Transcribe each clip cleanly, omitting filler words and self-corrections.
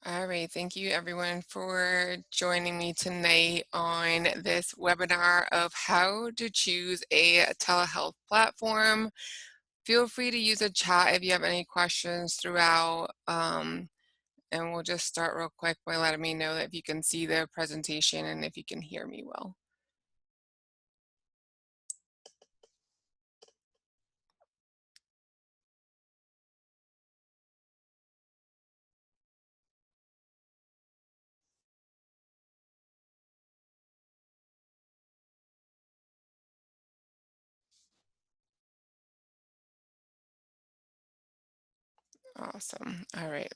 All right, thank you everyone for joining me tonight on this webinar of how to choose a telehealth platform. Feel free to use a chat if you have any questions throughout, and we'll just start real quick by letting me know that if you can see the presentation and if you can hear me well. Awesome. All right.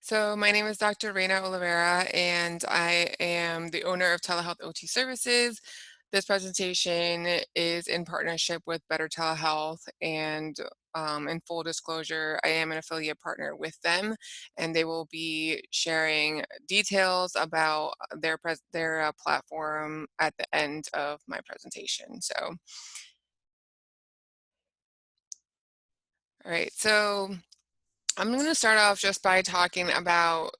So my name is Dr. Reina Oliveira, and I am the owner of Telehealth OT Services. This presentation is in partnership with Better Telehealth, and in full disclosure, I am an affiliate partner with them, and they will be sharing details about their platform at the end of my presentation. So, all right, so I'm going to start off just by talking about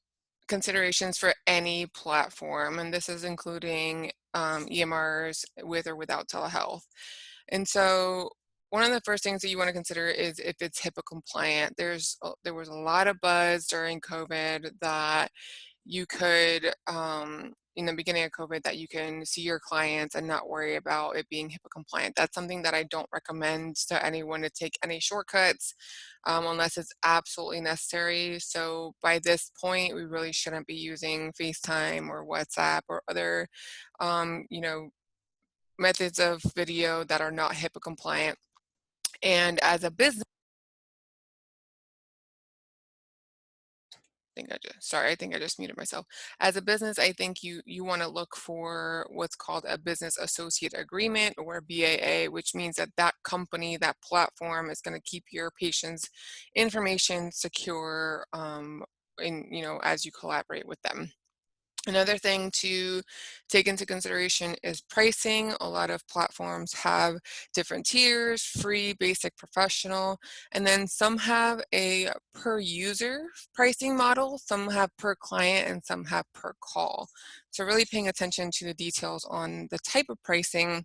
considerations for any platform, and this is including EMRs with or without telehealth. And so one of the first things that you want to consider is if it's HIPAA compliant. There was a lot of buzz during COVID that you could, in the beginning of COVID, that you can see your clients and not worry about it being HIPAA compliant. That's something that I don't recommend to anyone to take any shortcuts unless it's absolutely necessary. So by this point, we really shouldn't be using FaceTime or WhatsApp or other, you know, methods of video that are not HIPAA compliant. And as a business, I think I just muted myself. As a business, I think you want to look for what's called a business associate agreement, or BAA, which means that that company, that platform is going to keep your patient's information secure as you collaborate with them. Another thing to take into consideration is pricing. A lot of platforms have different tiers: free, basic, professional, and then some have a per user pricing model, some have per client, and some have per call. So really paying attention to the details on the type of pricing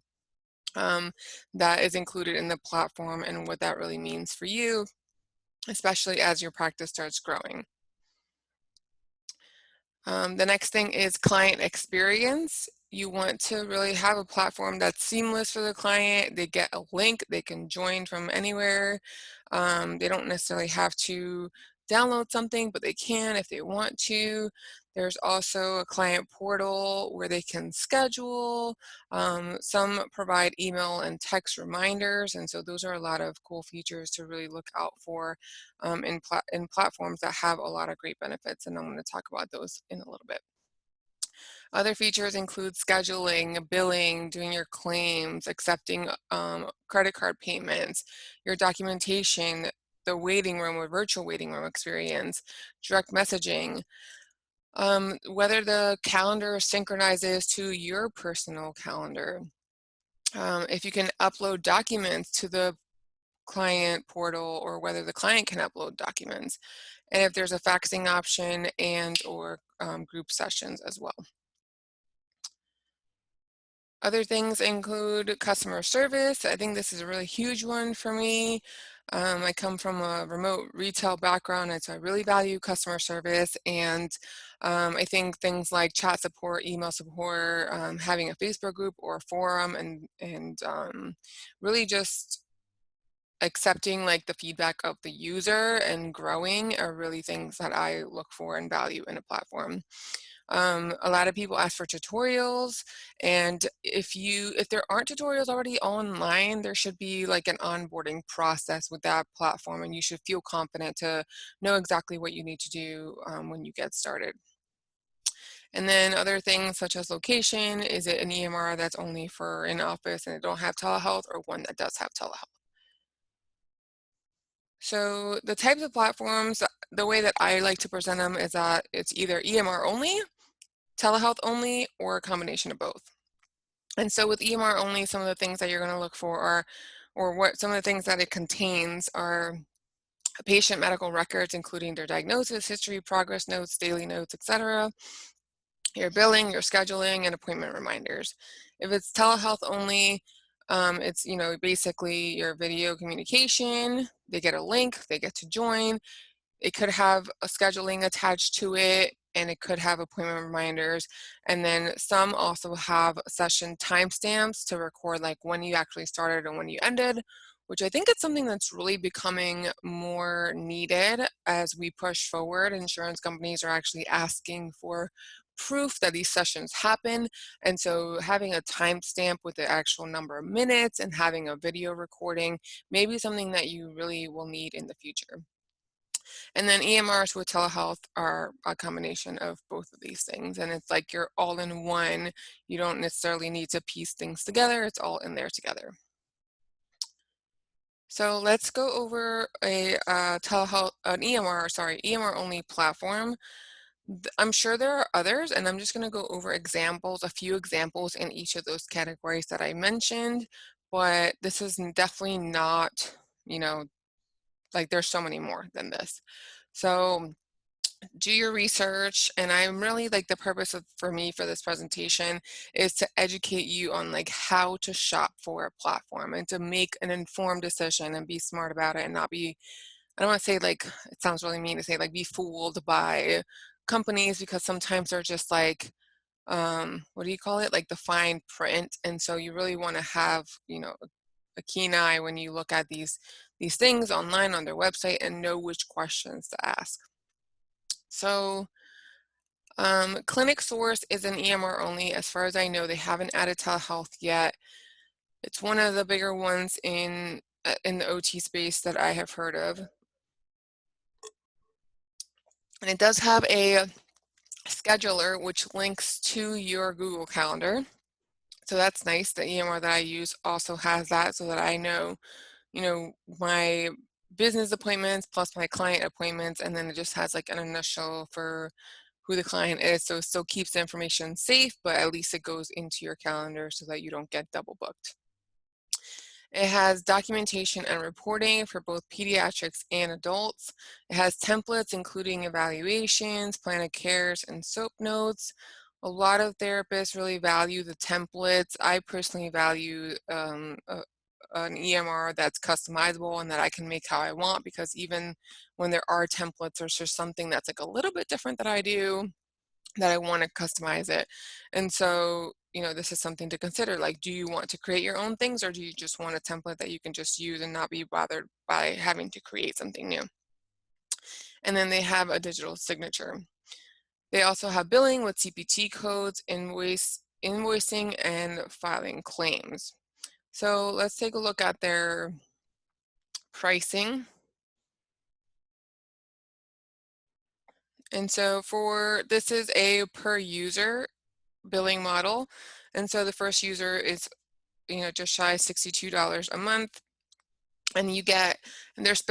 that is included in the platform and what that really means for you, especially as your practice starts growing. The next thing is client experience. You want to really have a platform that's seamless for the client. They get a link, they can join from anywhere. They don't necessarily have to download something, but they can if they want to. There's also a client portal where they can schedule. Some provide email and text reminders, and so those are a lot of cool features to really look out for in platforms that have a lot of great benefits, and I'm going to talk about those in a little bit. Other features include scheduling, billing, doing your claims, accepting credit card payments, your documentation, the waiting room or virtual waiting room experience, direct messaging, whether the calendar synchronizes to your personal calendar, if you can upload documents to the client portal, or whether the client can upload documents, and if there's a faxing option and or group sessions as well. Other things include customer service. I think this is a really huge one for me. I come from a remote retail background, and so I really value customer service. And I think things like chat support, email support, having a Facebook group or forum, and really just accepting like the feedback of the user and growing are really things that I look for and value in a platform. A lot of people ask for tutorials, and if there aren't tutorials already online, there should be like an onboarding process with that platform, and you should feel confident to know exactly what you need to do when you get started. And then other things such as location: is it an EMR that's only for in office and it don't have telehealth, or one that does have telehealth? So the types of platforms, the way that I like to present them is that it's either EMR only, telehealth only, or a combination of both. And so with EMR only, some of the things that you're going to look for are, or what some of the things that it contains are patient medical records, including their diagnosis, history, progress notes, daily notes, etc., your billing, your scheduling, and appointment reminders. If it's telehealth only, it's basically your video communication. They get a link, they get to join. It could have a scheduling attached to it, and it could have appointment reminders. And then some also have session timestamps to record like when you actually started and when you ended, which I think it's something that's really becoming more needed as we push forward. Insurance companies are actually asking for proof that these sessions happen. And so having a timestamp with the actual number of minutes and having a video recording may be something that you really will need in the future. And then EMRs with telehealth are a combination of both of these things. And it's like you're all in one. You don't necessarily need to piece things together. It's all in there together. So let's go over a EMR only platform. I'm sure there are others, and I'm just going to go over examples, a few examples in each of those categories that I mentioned. But this is definitely not, like there's so many more than this. So do your research, and I'm really like the purpose for me for this presentation is to educate you on like how to shop for a platform and to make an informed decision and be smart about it and not be, I don't want to say like, it sounds really mean to say like be fooled by companies, because sometimes they're just like, what do you call it, like the fine print. And so you really want to have a keen eye when you look at these things online on their website and know which questions to ask. So Clinic Source is an EMR only. As far as I know, they haven't added telehealth yet. It's one of the bigger ones in the OT space that I have heard of. And it does have a scheduler which links to your Google Calendar. So that's nice. The EMR that I use also has that, so that I know, my business appointments plus my client appointments, and then it just has like an initial for who the client is. So it still keeps the information safe, but at least it goes into your calendar so that you don't get double booked. It has documentation and reporting for both pediatrics and adults. It has templates including evaluations, plan of cares, and SOAP notes. A lot of therapists really value the templates. I personally value an EMR that's customizable and that I can make how I want, because even when there are templates, there's just something that's like a little bit different that I do, that I want to customize it. And so, this is something to consider. Like, do you want to create your own things, or do you just want a template that you can just use and not be bothered by having to create something new? And then they have a digital signature. They also have billing with CPT codes, invoicing, and filing claims. So let's take a look at their pricing. And so this is a per user billing model. And so the first user is, just shy of $62 a month. And you get, and there's,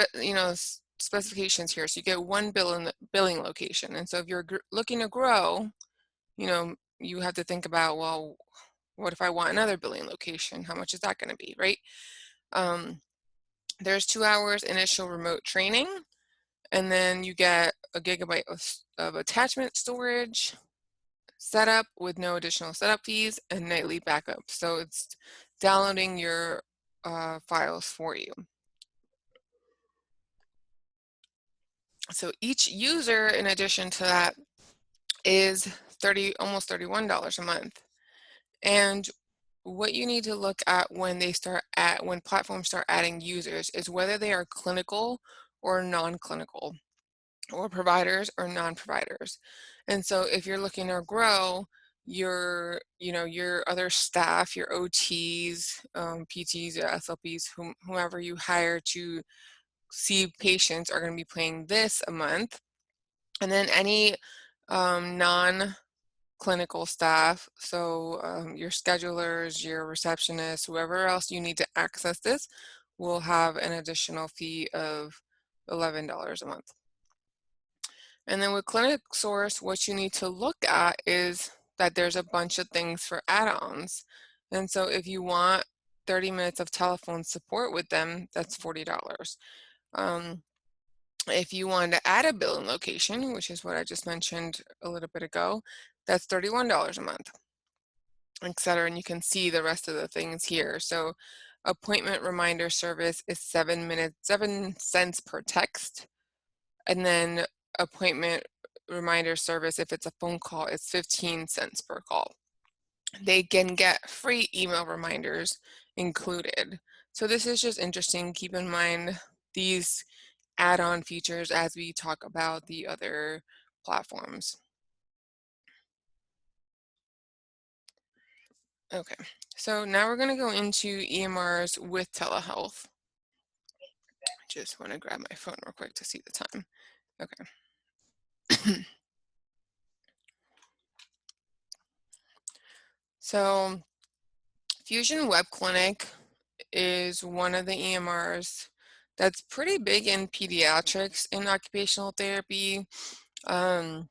specifications here. So you get one billing location. And so if you're looking to grow, you have to think about, well, what if I want another billing location? How much is that going to be, right? There's 2 hours initial remote training, and then you get a gigabyte of attachment storage, setup with no additional setup fees, and nightly backup. So it's downloading your files for you. So each user, in addition to that, is almost $31 a month. And what you need to look at when platforms start adding users is whether they are clinical or non-clinical, or providers or non-providers. And so if you're looking to grow, your other staff, your OTs, PTs, or SLPs, whomever you hire to see patients, are going to be paying this a month. And then any non-clinical staff, so your schedulers, your receptionists, whoever else you need to access this, will have an additional fee of $11 a month. And then with Clinic Source, what you need to look at is that there's a bunch of things for add-ons. And so if you want 30 minutes of telephone support with them, that's $40. If you wanted to add a billing location, which is what I just mentioned a little bit ago, that's $31 a month, etc. And you can see the rest of the things here. So appointment reminder service is 7 cents per text. And then appointment reminder service, if it's a phone call, it's 15 cents per call. They can get free email reminders included. So this is just interesting. Keep in mind these add-on features as we talk about the other platforms. Okay, so now we're going to go into EMRs with telehealth. I just want to grab my phone real quick to see the time. Okay. So Fusion Web Clinic is one of the EMRs that's pretty big in pediatrics in occupational therapy. Um,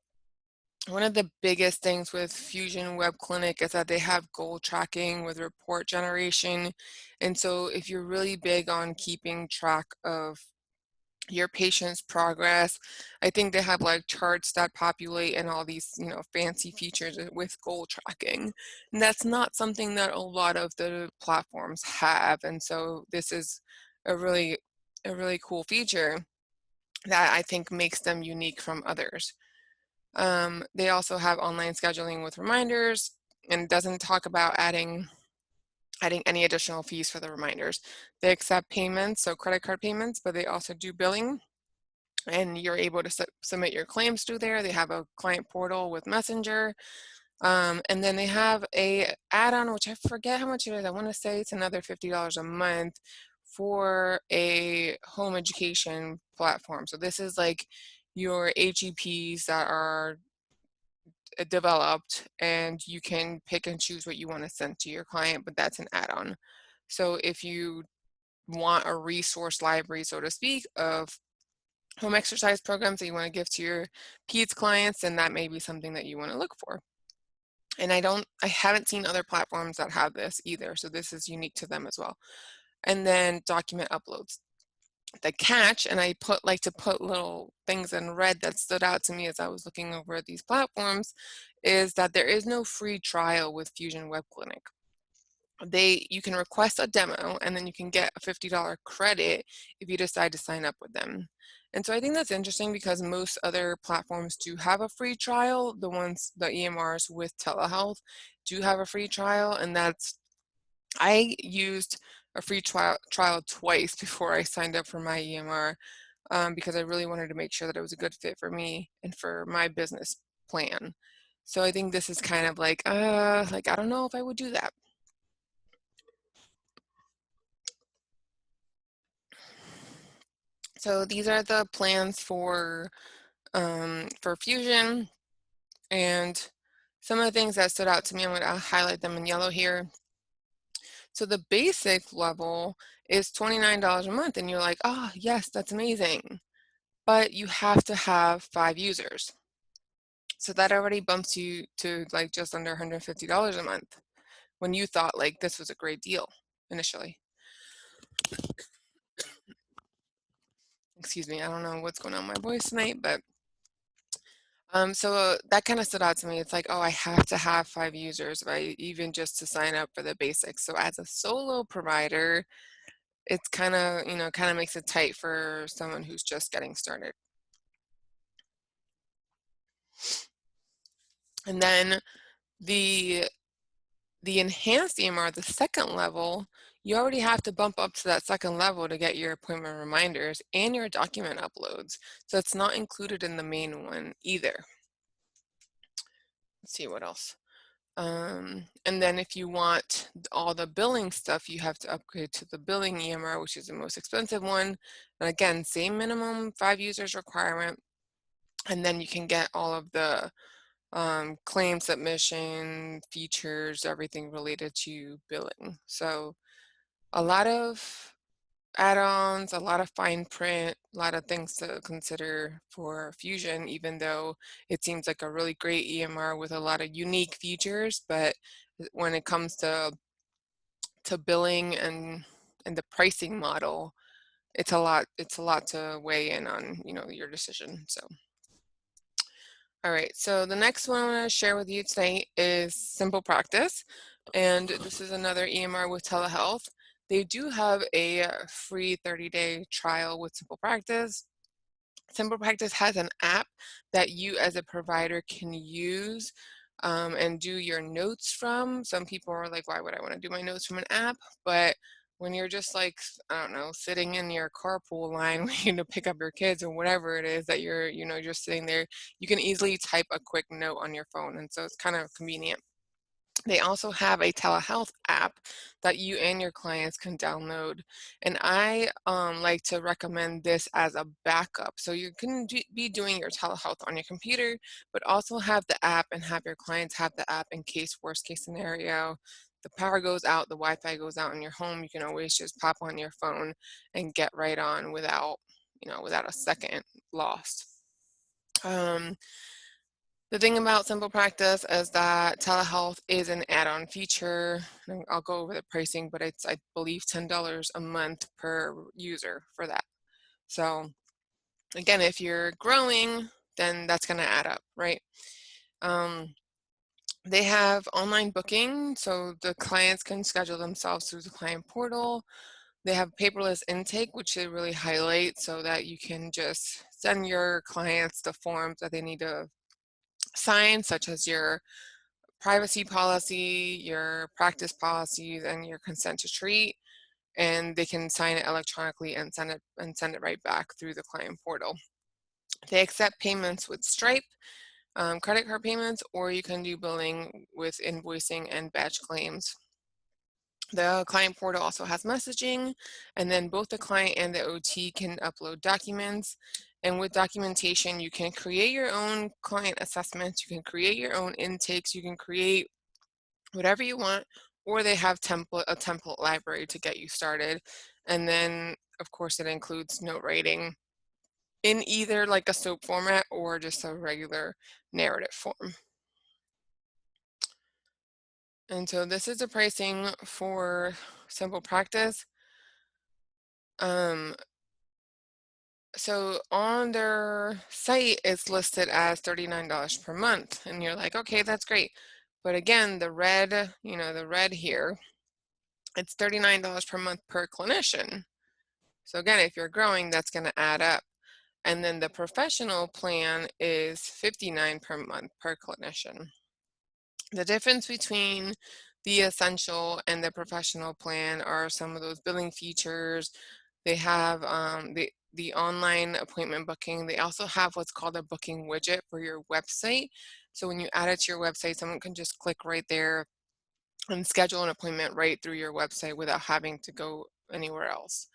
One of the biggest things with Fusion Web Clinic is that they have goal tracking with report generation. And so if you're really big on keeping track of your patient's progress, I think they have like charts that populate and all these, fancy features with goal tracking. And that's not something that a lot of the platforms have. And so this is a really cool feature that I think makes them unique from others. They also have online scheduling with reminders, and it doesn't talk about adding any additional fees for the reminders. They accept payments, so credit card payments, but they also do billing, and you're able to submit your claims through there. They have a client portal with Messenger, and then they have a add-on, which I forget how much it is. I want to say it's another $50 a month for a home education platform. So this is like your HEPs that are developed, and you can pick and choose what you want to send to your client, but that's an add-on. So if you want a resource library, so to speak, of home exercise programs that you want to give to your peds clients, then that may be something that you want to look for. And I haven't seen other platforms that have this either, so this is unique to them as well. And then document uploads. The catch, and I like to put little things in red that stood out to me as I was looking over at these platforms, is that there is no free trial with Fusion Web Clinic. You can request a demo, and then you can get a $50 credit if you decide to sign up with them. And so I think that's interesting because most other platforms do have a free trial. The EMRs with telehealth do have a free trial, and I used a free trial twice before I signed up for my EMR, because I really wanted to make sure that it was a good fit for me and for my business plan. So I think this is kind of like I don't know if I would do that. So these are the plans for Fusion, and some of the things that stood out to me, I'm going to highlight them in yellow here. So the basic level is $29 a month, and you're like, oh yes, that's amazing. But you have to have 5 users. So that already bumps you to like just under $150 a month when you thought like this was a great deal initially. Excuse me, I don't know what's going on with my voice tonight, but so that kind of stood out to me. It's like, oh, I have to have 5 users, right? Even just to sign up for the basics. So as a solo provider, it's kind of, kind of makes it tight for someone who's just getting started. And then the enhanced EMR, the second level, you already have to bump up to that second level to get your appointment reminders and your document uploads. So it's not included in the main one either. Let's see what else. And then if you want all the billing stuff, you have to upgrade to the billing EMR, which is the most expensive one. And again, same minimum 5 users requirement. And then you can get all of the claim submission features, everything related to billing. So a lot of add-ons, a lot of fine print, a lot of things to consider for Fusion, even though it seems like a really great EMR with a lot of unique features. But when it comes to billing and the pricing model, it's a lot to weigh in on, your decision. So, all right. So the next one I want to share with you tonight is Simple Practice, and this is another EMR with telehealth. They do have a free 30-day trial with Simple Practice. Simple Practice has an app that you as a provider can use and do your notes from. Some people are like, why would I want to do my notes from an app? But when you're just like, I don't know, sitting in your carpool line waiting to pick up your kids or whatever it is that you're just sitting there, you can easily type a quick note on your phone. And so it's kind of convenient. They also have a telehealth app that you and your clients can download. And I like to recommend this as a backup. So you can be doing your telehealth on your computer, but also have the app and have your clients have the app in case, worst case scenario, the power goes out, the Wi-Fi goes out in your home. You can always just pop on your phone and get right on without a second lost. Um, the thing about Simple Practice is that telehealth is an add-on feature. And I'll go over the pricing, but it's, I believe, $10 a month per user for that. So again, if you're growing, then that's going to add up, right? They have online booking, so the clients can schedule themselves through the client portal. They have paperless intake, which they really highlight so that you can just send your clients the forms that they need to sign, such as your privacy policy, your practice policies, and your consent to treat, and they can sign it electronically and send it right back through the client portal. They accept payments with Stripe, credit card payments, or you can do billing with invoicing and batch claims. The client portal also has messaging, and then both the client and the OT can upload documents. And with documentation, you can create your own client assessments, you can create your own intakes, you can create whatever you want, or they have a template library to get you started. And then, of course, it includes note writing in either like a SOAP format or just a regular narrative form. And so this is the pricing for Simple Practice. Um, so on their site, it's listed as $39 per month. And you're like, okay, that's great. But again, the red here, it's $39 per month per clinician. So again, if you're growing, that's going to add up. And then the professional plan is $59 per month per clinician. The difference between the essential and the professional plan are some of those billing features. They have the online appointment booking. They also have what's called a booking widget for your website. So when you add it to your website, someone can just click right there and schedule an appointment right through your website without having to go anywhere else.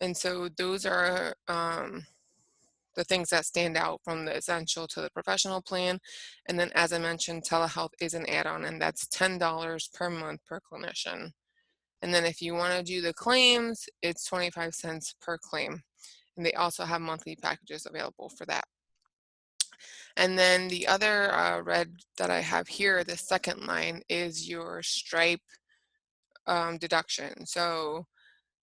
And so those are the things that stand out from the essential to the professional plan. And then, as I mentioned, telehealth is an add-on, and that's $10 per month per clinician. And then if you want to do the claims, it's 25 cents per claim. And they also have monthly packages available for that. And then the other red that I have here, the second line, is your Stripe deduction. So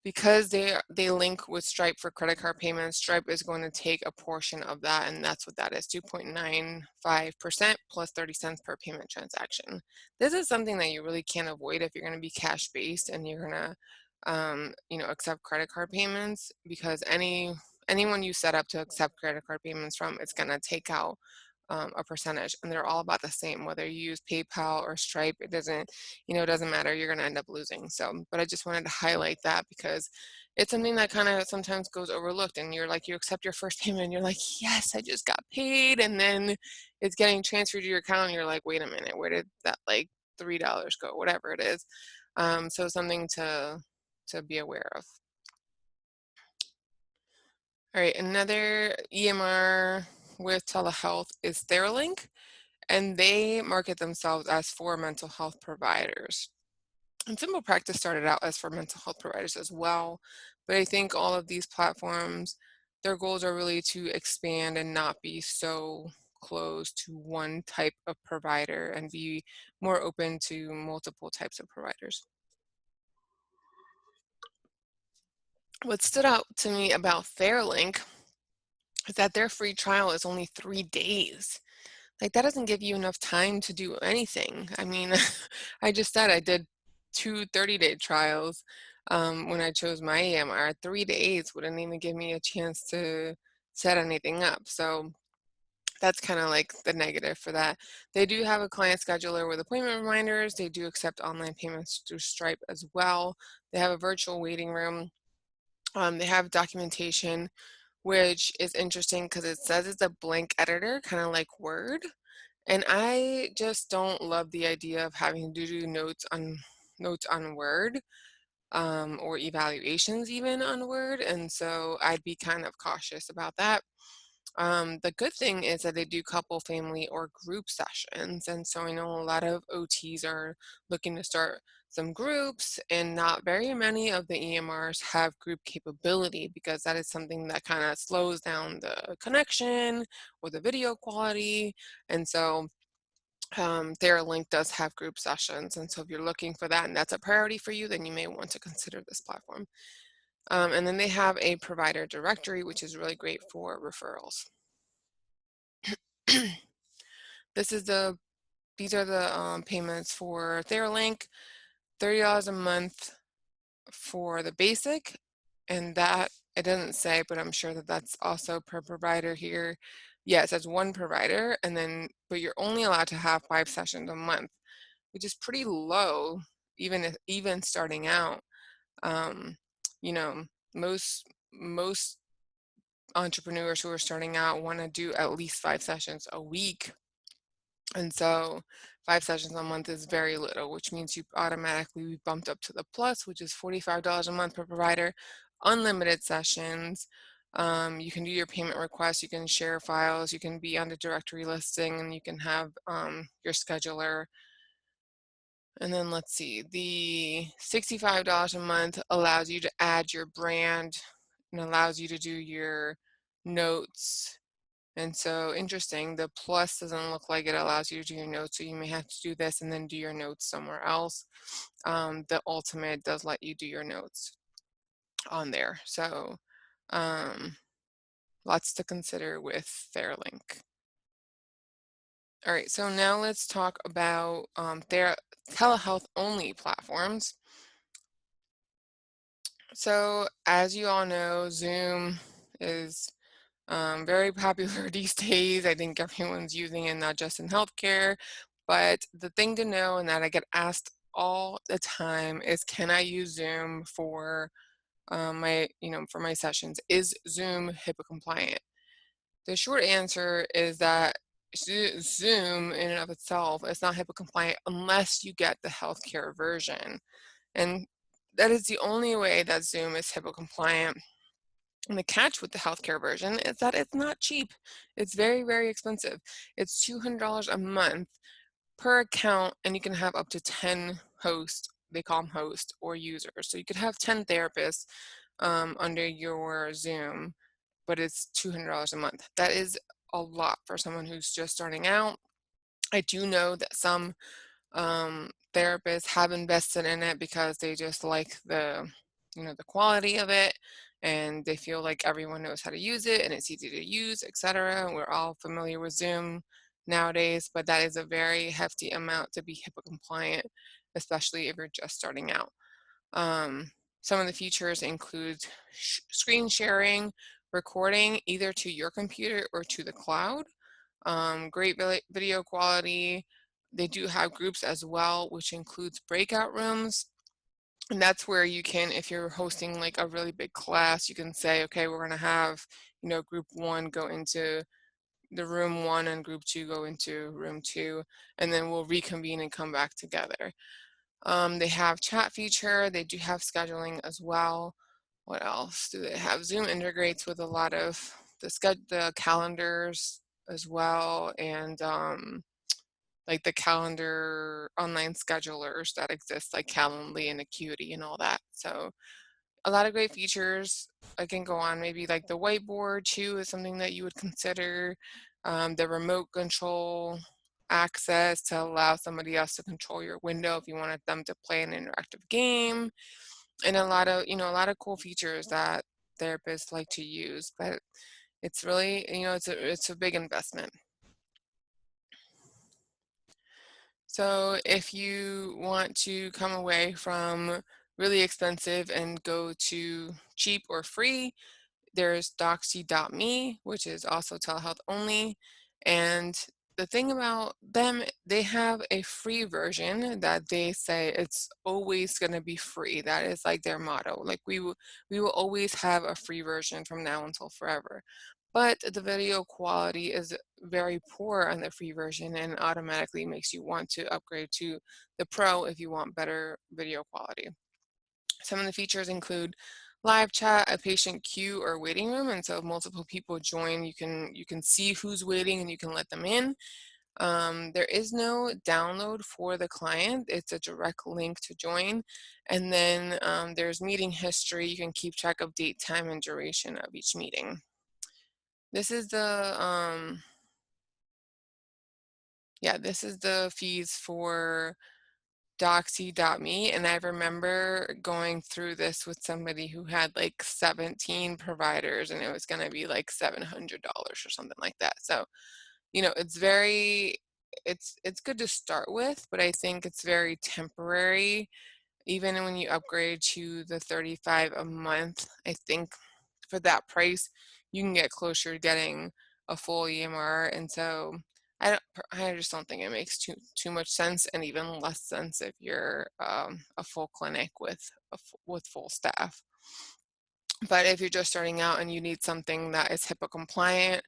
because they link with Stripe for credit card payments, Stripe is going to take a portion of that, and that's what that is, 2.95% plus 30 cents per payment transaction. This is something that you really can't avoid if you're going to be cash based and you're going to accept credit card payments, because anyone you set up to accept credit card payments from, it's going to take out a percentage, and they're all about the same, whether you use PayPal or Stripe. It doesn't matter. You're going to end up losing. So, but I just wanted to highlight that because it's something that kind of sometimes goes overlooked, and you're like, you accept your first payment and you're like, yes, I just got paid. And then it's getting transferred to your account and you're like, wait a minute, where did that like $3 go, whatever it is. So something to be aware of. All right, another EMR with telehealth is Theralink, and they market themselves as for mental health providers. And Simple Practice started out as for mental health providers as well, but I think all of these platforms, their goals are really to expand and not be so close to one type of provider and be more open to multiple types of providers. What stood out to me about Fairlink is that their free trial is only 3 days. Like, that doesn't give you enough time to do anything. I mean, I just said I did 2 30-day trials, when I chose my EMR. 3 days wouldn't even give me a chance to set anything up, so that's kinda like the negative for that. They do have a client scheduler with appointment reminders. They do accept online payments through Stripe as well. They have a virtual waiting room. They have documentation, which is interesting because it says it's a blank editor, kinda like Word. And I just don't love the idea of having to do notes on Word, or evaluations even on Word, and so I'd be kind of cautious about that. The good thing is that they do couple, family, or group sessions, and so I know a lot of OTs are looking to start some groups, and not very many of the EMRs have group capability because that is something that kind of slows down the connection or the video quality, and so their link does have group sessions, and so if you're looking for that and that's a priority for you, then you may want to consider this platform. And then they have a provider directory, which is really great for referrals. This is the These are the payments for Theralink, $30 a month for the basic, and that it doesn't say, but I'm sure that that's also per provider here. Yeah, it says one provider, and then but you're only allowed to have 5 sessions a month, which is pretty low, even starting out. Um, you know, most entrepreneurs who are starting out want to do at least 5 sessions a week, and so 5 sessions a month is very little, which means you automatically be bumped up to the plus, which is $45 a month per provider, unlimited sessions. You can do your payment requests, you can share files, you can be on the directory listing, and you can have your scheduler. And then let's see, the $65 a month allows you to add your brand and allows you to do your notes. And so interesting, the plus doesn't look like it allows you to do your notes, so you may have to do this and then do your notes somewhere else. The ultimate does let you do your notes on there. So lots to consider with Fairlink. All right, so now let's talk about their telehealth only platforms. So, as you all know, Zoom is very popular these days. I think everyone's using it, not just in healthcare. But the thing to know, and that I get asked all the time, is can I use Zoom for for my sessions? Is Zoom HIPAA compliant? The short answer is that Zoom, in and of itself, is not HIPAA compliant unless you get the healthcare version. And that is the only way that Zoom is HIPAA compliant. And the catch with the healthcare version is that it's not cheap. It's very, very expensive. It's $200 a month per account, and you can have up to 10 hosts. They call them hosts or users. So you could have 10 therapists under your Zoom, but it's $200 a month. That is a lot for someone who's just starting out. I do know that some therapists have invested in it because they just like the quality of it, and they feel like everyone knows how to use it and it's easy to use, etc. We're all familiar with Zoom nowadays, but that is a very hefty amount to be HIPAA compliant, especially if you're just starting out. Some of the features include screen sharing, recording either to your computer or to the cloud, great video quality. They do have groups as well, which includes breakout rooms. And that's where you can, if you're hosting like a really big class, you can say, okay, we're going to have, group one go into the room one and group two go into room two, and then we'll reconvene and come back together. They have chat feature. They do have scheduling as well. What else do they have? Zoom integrates with a lot of the calendars as well, and like the calendar online schedulers that exist, like Calendly and Acuity and all that. So a lot of great features. I can go on. Maybe like the whiteboard too is something that you would consider. The remote control access to allow somebody else to control your window if you wanted them to play an interactive game. and a lot of, a lot of cool features that therapists like to use, but it's really, it's a big investment. So if you want to come away from really expensive and go to cheap or free, there's Doxydot Me, which is also telehealth only. And the thing about them, they have a free version that they say it's always going to be free. That is like their motto. Like we will always have a free version from now until forever. But the video quality is very poor on the free version and automatically makes you want to upgrade to the pro if you want better video quality. Some of the features include live chat, a patient queue or waiting room, and so if multiple people join, you can see who's waiting and you can let them in. There is no download for the client. It's a direct link to join. And then there's meeting history. You can keep track of date, time, and duration of each meeting. This is this is the fees for Doxy.me, and I remember going through this with somebody who had like 17 providers, and it was going to be like $700 or something like that. So, it's good to start with, but I think it's very temporary. Even when you upgrade to the 35 a month, I think for that price, you can get closer to getting a full EMR. And so I just don't think it makes too much sense, and even less sense if you're a full clinic with full staff. But if you're just starting out and you need something that is HIPAA compliant,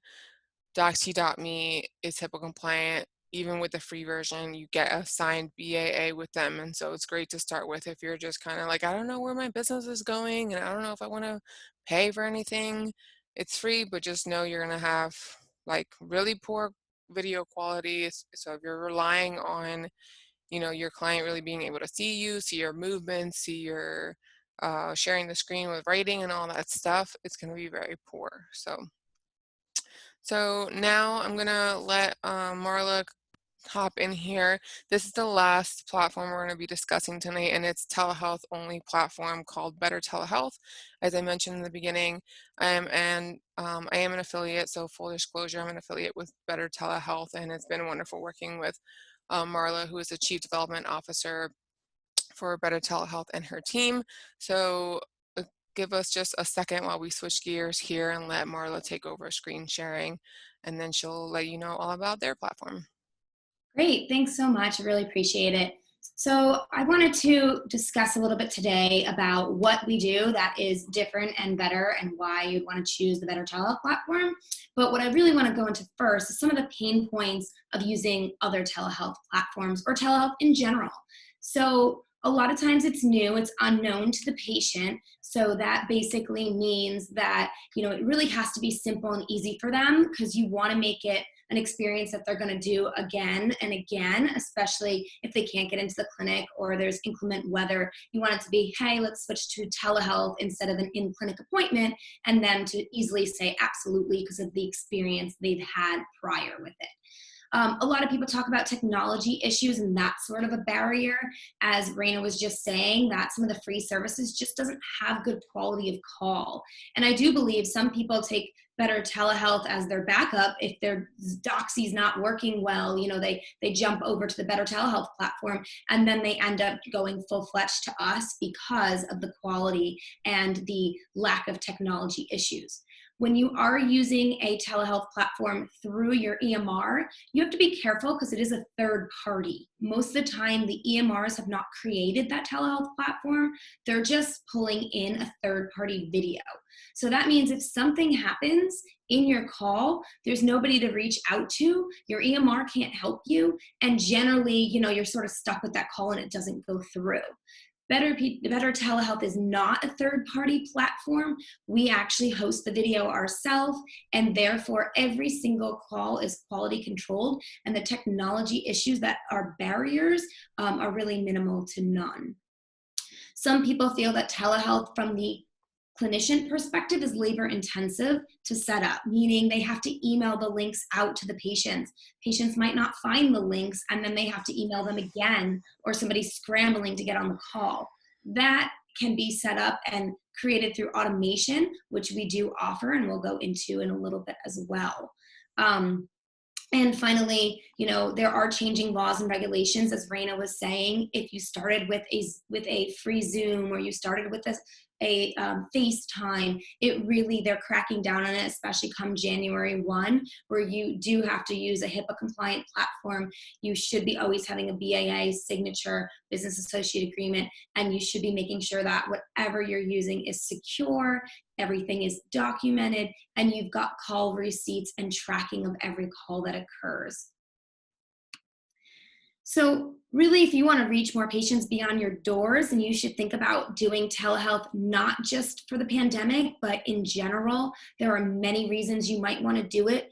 Doxy.me is HIPAA compliant. Even with the free version, you get a signed BAA with them. And so it's great to start with if you're just kind of like, I don't know where my business is going and I don't know if I want to pay for anything. It's free, but just know you're going to have like really poor video quality. So if you're relying on, your client really being able to see you, see your movements, see your sharing the screen with writing and all that stuff, it's going to be very poor. So now I'm gonna let Marla hop in here. This is the last platform we're going to be discussing tonight, and it's telehealth only platform called Better Telehealth. As I mentioned in the beginning, I am an affiliate, so full disclosure, I'm an affiliate with Better Telehealth, and it's been wonderful working with Marla, who is the Chief Development Officer for Better Telehealth and her team. So give us just a second while we switch gears here and let Marla take over screen sharing, and then she'll let you know all about their platform. Great, thanks so much. I really appreciate it. So I wanted to discuss a little bit today about what we do that is different and better and why you'd want to choose the Better Telehealth platform. But what I really want to go into first is some of the pain points of using other telehealth platforms or telehealth in general. So a lot of times it's new, it's unknown to the patient. So that basically means that, it really has to be simple and easy for them because you want to make it an experience that they're going to do again and again, especially if they can't get into the clinic or there's inclement weather. You want it to be, hey, let's switch to telehealth instead of an in-clinic appointment, and them to easily say absolutely because of the experience they've had prior with it. A lot of people talk about technology issues, and that's sort of a barrier. As Raina was just saying, that some of the free services just doesn't have good quality of call. And I do believe some people take Better Telehealth as their backup. If their Doxy's not working well, they jump over to the Better Telehealth platform, and then they end up going full-fledged to us because of the quality and the lack of technology issues. When you are using a telehealth platform through your EMR, you have to be careful because it is a third party. Most of the time, the EMRs have not created that telehealth platform. They're just pulling in a third party video. So that means if something happens in your call, there's nobody to reach out to, your EMR can't help you, and generally, you're sort of stuck with that call and it doesn't go through. Better Telehealth is not a third-party platform. We actually host the video ourselves, and therefore every single call is quality controlled, and the technology issues that are barriers are really minimal to none. Some people feel that telehealth from the clinician perspective is labor intensive to set up, meaning they have to email the links out to the patients. Patients might not find the links, and then they have to email them again, or somebody scrambling to get on the call. That can be set up and created through automation, which we do offer and we'll go into in a little bit as well. And finally, there are changing laws and regulations, as Raina was saying. If you started with a free Zoom, or you started with a FaceTime, they're cracking down on it, especially come January 1, where you do have to use a HIPAA compliant platform. You should be always having a BAA signature, business associate agreement, and you should be making sure that whatever you're using is secure, everything is documented, and you've got call receipts and tracking of every call that occurs. So really, if you want to reach more patients beyond your doors, then you should think about doing telehealth, not just for the pandemic, but in general. There are many reasons you might want to do it,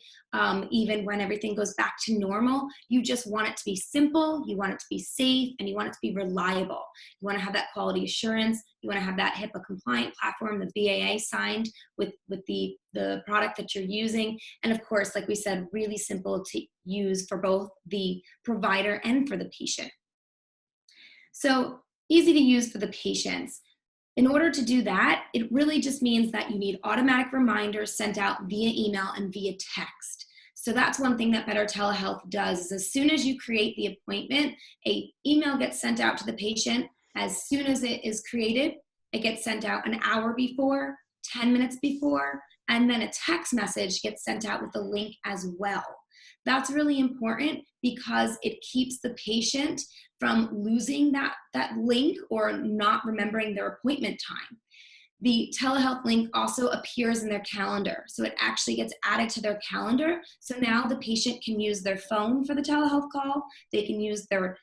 even when everything goes back to normal. You just want it to be simple, you want it to be safe, and you want it to be reliable. You want to have that quality assurance. You want to have that HIPAA compliant platform, the BAA signed with the product that you're using. And of course, like we said, really simple to use for both the provider and for the patient. So easy to use for the patients. In order to do that, it really just means that you need automatic reminders sent out via email and via text. So that's one thing that Better Telehealth does, is as soon as you create the appointment, an email gets sent out to the patient. As soon as it is created, it gets sent out an hour before, 10 minutes before, and then a text message gets sent out with a link as well. That's really important because it keeps the patient from losing that link or not remembering their appointment time. The telehealth link also appears in their calendar. So it actually gets added to their calendar. So now the patient can use their phone for the telehealth call. They can use their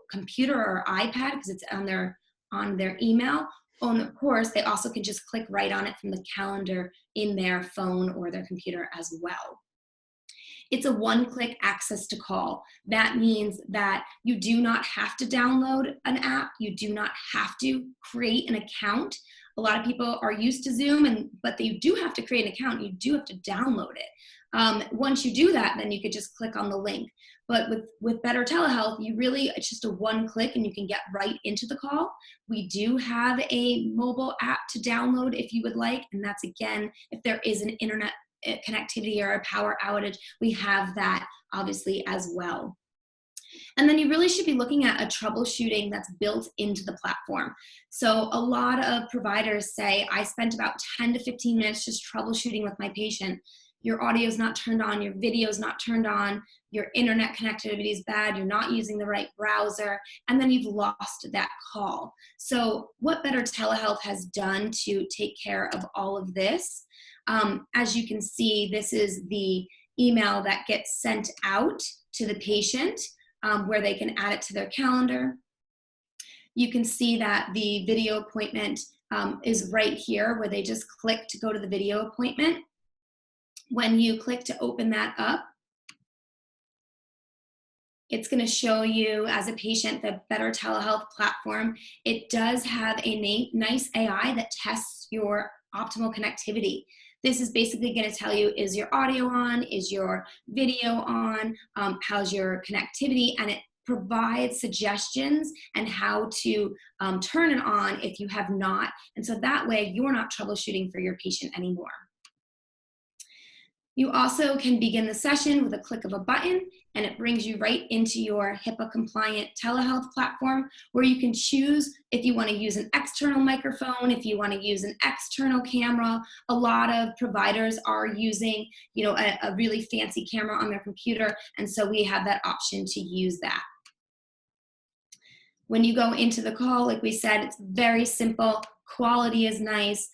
computer or iPad because it's on their email. And of course, they also can just click right on it from the calendar in their phone or their computer as well. It's a one-click access to call. That means that you do not have to download an app. You do not have to create an account. A lot of people are used to Zoom, but you do have to create an account. You do have to download it. Once you do that, then you could just click on the link. But with Better Telehealth, it's just a one click and you can get right into the call. We do have a mobile app to download if you would like. And that's, again, if there is an internet connectivity or a power outage, we have that obviously as well. And then you really should be looking at a troubleshooting that's built into the platform. So a lot of providers say, I spent about 10 to 15 minutes just troubleshooting with my patient. Your audio is not turned on, your video is not turned on, your internet connectivity is bad, you're not using the right browser, and then you've lost that call. So what Better Telehealth has done to take care of all of this, as you can see, this is the email that gets sent out to the patient where they can add it to their calendar. You can see that the video appointment is right here where they just click to go to the video appointment. When you click to open that up, it's going to show you as a patient the Better Telehealth platform. It does have a nice AI that tests your optimal connectivity. This is basically going to tell you, is your audio on? Is your video on? How's your connectivity? And it provides suggestions and how to turn it on if you have not. And so that way you're not troubleshooting for your patient anymore. You also can begin the session with a click of a button, and it brings you right into your HIPAA compliant telehealth platform where you can choose if you want to use an external microphone, if you want to use an external camera. A lot of providers are using, a really fancy camera on their computer, and so we have that option to use that. When you go into the call, like we said, it's very simple. Quality is nice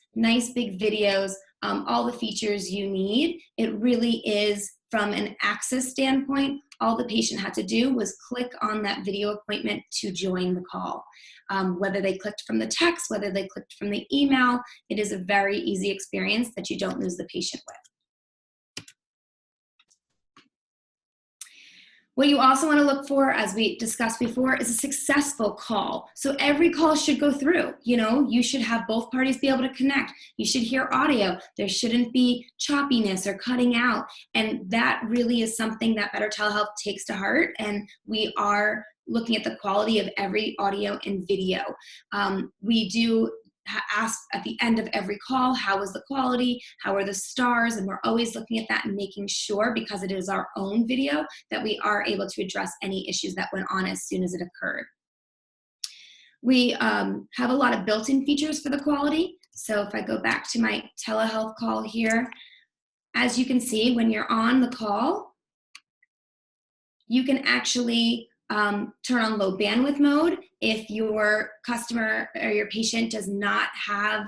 big videos, all the features you need. It really is, from an access standpoint, all the patient had to do was click on that video appointment to join the call. Whether they clicked from the text, whether they clicked from the email, it is a very easy experience that you don't lose the patient with. What you also want to look for, as we discussed before, is a successful call. So every call should go through. You should have both parties be able to connect. You should hear audio. There shouldn't be choppiness or cutting out. And that really is something that Better Telehealth takes to heart. And we are looking at the quality of every audio and video. We do ask at the end of every call, how was the quality, how are the stars, and we're always looking at that and making sure, because it is our own video, that we are able to address any issues that went on as soon as it occurred. We have a lot of built-in features for the quality. So if I go back to my telehealth call here, as you can see, when you're on the call, you can actually turn on low bandwidth mode. If your customer or your patient does not have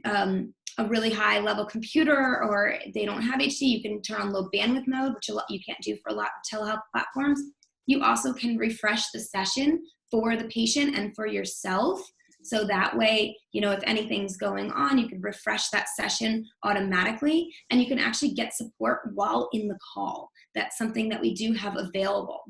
a really high level computer, or they don't have HD, you can turn on low bandwidth mode, which you can't do for a lot of telehealth platforms. You also can refresh the session for the patient and for yourself. So that way, if anything's going on, you can refresh that session automatically, and you can actually get support while in the call. That's something that we do have available.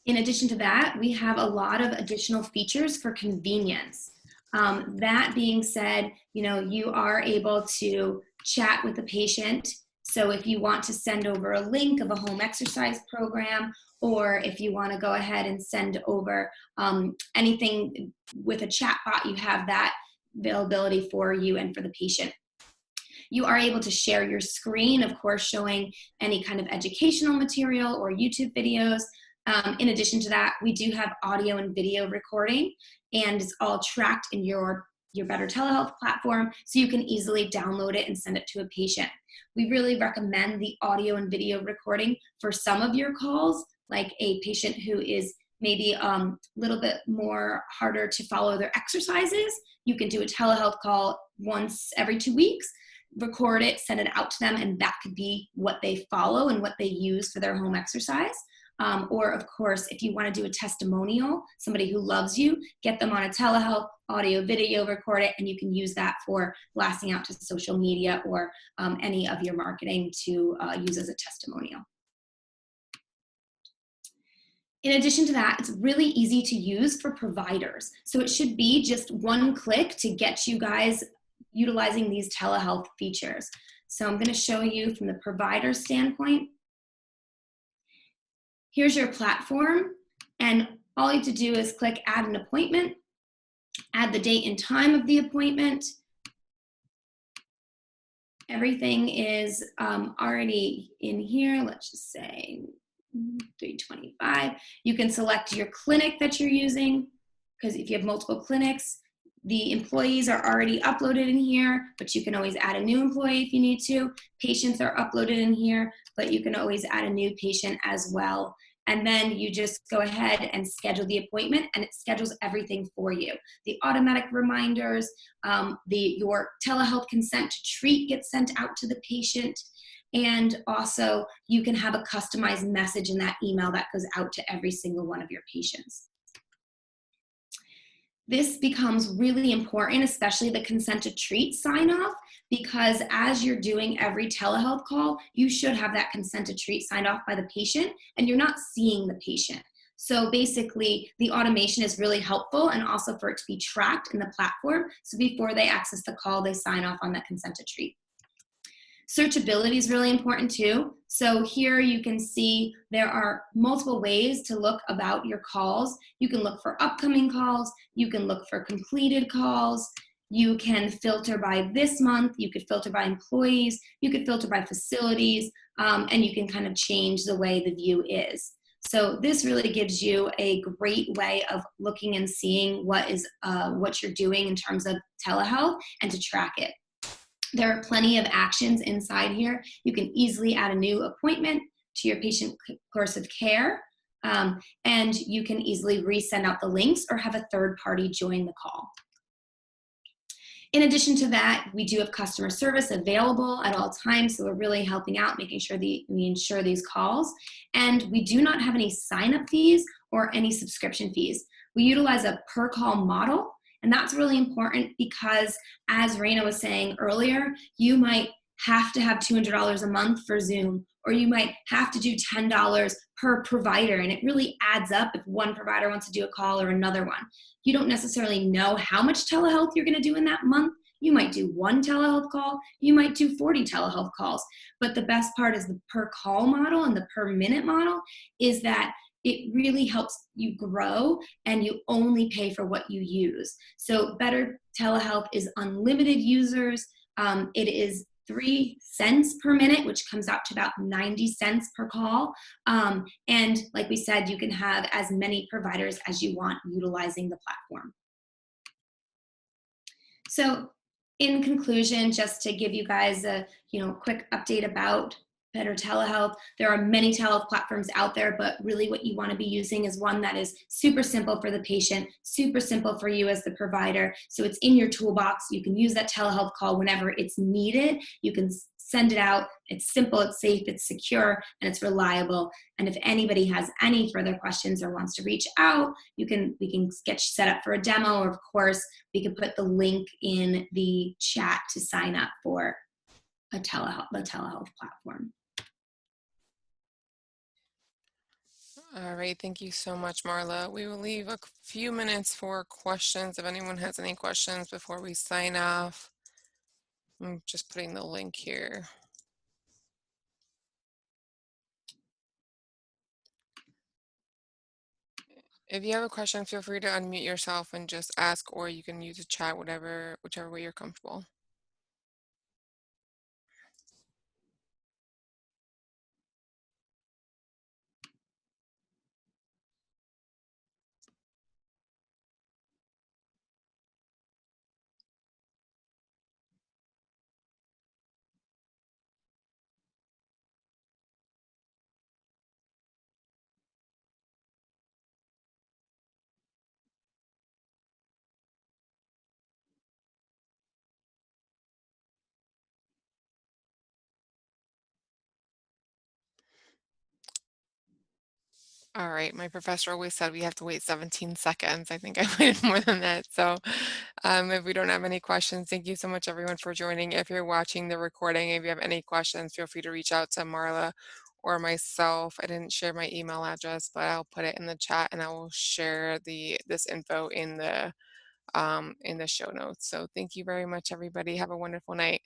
In addition to that, we have a lot of additional features for convenience. That being said, you are able to chat with the patient. So if you want to send over a link of a home exercise program, or if you want to go ahead and send over anything with a chat bot, you have that availability for you and for the patient. You are able to share your screen, of course, showing any kind of educational material or YouTube videos. In addition to that, we do have audio and video recording, and it's all tracked in your Better Telehealth platform, so you can easily download it and send it to a patient. We really recommend the audio and video recording for some of your calls, like a patient who is maybe a little bit more harder to follow their exercises. You can do a telehealth call once every 2 weeks, record it, send it out to them, and that could be what they follow and what they use for their home exercise. Or of course, if you want to do a testimonial, somebody who loves you, get them on a telehealth, audio, video, record it, and you can use that for blasting out to social media or any of your marketing to use as a testimonial. In addition to that, it's really easy to use for providers. So it should be just one click to get you guys utilizing these telehealth features. So I'm going to show you from the provider standpoint. Here's your platform, and all you have to do is click add an appointment, add the date and time of the appointment. Everything is already in here. Let's just say 325. You can select your clinic that you're using, because if you have multiple clinics, the employees are already uploaded in here, but you can always add a new employee if you need to. Patients are uploaded in here, but you can always add a new patient as well. And then you just go ahead and schedule the appointment, and it schedules everything for you. The automatic reminders, your telehealth consent to treat gets sent out to the patient, and also you can have a customized message in that email that goes out to every single one of your patients. This becomes really important, especially the consent to treat sign off, because as you're doing every telehealth call, you should have that consent to treat signed off by the patient, and you're not seeing the patient. So basically, the automation is really helpful, and also for it to be tracked in the platform. So before they access the call, they sign off on that consent to treat. Searchability is really important too. So here you can see there are multiple ways to look about your calls. You can look for upcoming calls. You can look for completed calls. You can filter by this month. You could filter by employees. You could filter by facilities. And you can kind of change the way the view is. So this really gives you a great way of looking and seeing what you're doing in terms of telehealth and to track it. There are plenty of actions inside here. You can easily add a new appointment to your patient course of care, and you can easily resend out the links or have a third party join the call. In addition to that, we do have customer service available at all times, so we're really helping out, making sure we ensure these calls. And we do not have any sign-up fees or any subscription fees. We utilize a per-call model, and that's really important because, as Raina was saying earlier, you might have to have $200 a month for Zoom, or you might have to do $10 per provider. And it really adds up if one provider wants to do a call or another one. You don't necessarily know how much telehealth you're going to do in that month. You might do one telehealth call, you might do 40 telehealth calls. But the best part is the per call model and the per minute model is that it really helps you grow and you only pay for what you use. So Better Telehealth is unlimited users. It is 3 cents per minute, which comes out to about 90 cents per call. And like we said, you can have as many providers as you want utilizing the platform. So in conclusion, just to give you guys a quick update about Better Telehealth, there are many telehealth platforms out there, but really what you want to be using is one that is super simple for the patient, super simple for you as the provider. So it's in your toolbox. You can use that telehealth call whenever it's needed. You can send it out. It's simple, it's safe, it's secure, and it's reliable. And if anybody has any further questions or wants to reach out, we can get you set up for a demo, or of course, we can put the link in the chat to sign up for the telehealth platform. All right, thank you so much, Marla. We will leave a few minutes for questions if anyone has any questions before we sign off. I'm just putting the link here. If you have a question, feel free to unmute yourself and just ask, or you can use the chat, whichever way you're comfortable. All right, my professor always said we have to wait 17 seconds. I think I waited more than that. So if we don't have any questions, thank you so much, everyone, for joining. If you're watching the recording, if you have any questions, feel free to reach out to Marla or myself. I didn't share my email address, but I'll put it in the chat and I will share this info in the show notes. So thank you very much, everybody. Have a wonderful night.